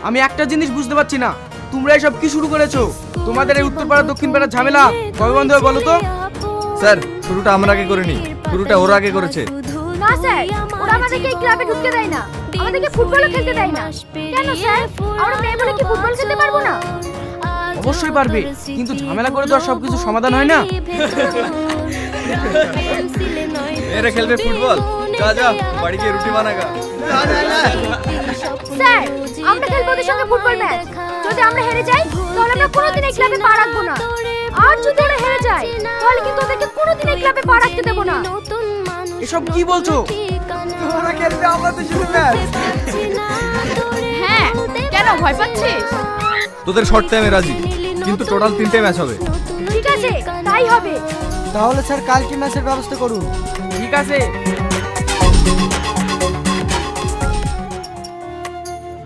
আমি একটা জিনিস বুঝতে পারছি না, তোমরা এসব কি শুরু করেছো? তোমাদের এই উত্তরপাড়া দক্ষিণ পাড়ার ঝামেলা কবে বন্ধ হবে বলো তো? স্যার শুরুটা আমরা আগে করিনি, শুরুটা ওরা আগে করেছে। না স্যার, ওরা আমাদেরকে এই ক্লাবে ঢুকতে দেয় না, আমাদেরকে ফুটবলও খেলতে দেয় না। কেন স্যার, আমরা মেয়ে বলে কি ফুটবল খেলতে পারবো না? অবশ্যই পারবে, কিন্তু ঝামেলা করে তো আর সবকিছু সমাধান হয় না। এরা খেলবে ফুটবল, যা যা বাড়ি গিয়ে রুটি বানাগা। স্যার, আমরা খেলবো ওদের সঙ্গে ফুটবল ম্যাচ। যদি আমরা হেরে যাই তাহলে আমরা কোনোদিন এই ক্লাবে পা রাখবো না। আর যদি আমরা হেরে যাই তাহলে কিন্তু ওদেরকে কোনোদিন এই ক্লাবে পা রাখতে দেবো না। এসব কি বলছো? তোরা খেলবে আমাদের সাথে ম্যাচ? হ্যাঁ, কেন ভয় পাচ্ছিস? তোদের শর্ট টাইমে রাজি, কিন্তু টোটাল 3টে ম্যাচ হবে। ঠিক আছে, তাই হবে। তাহলে স্যার কালকে ম্যাচের ব্যবস্থা করুন। ঠিক আছে।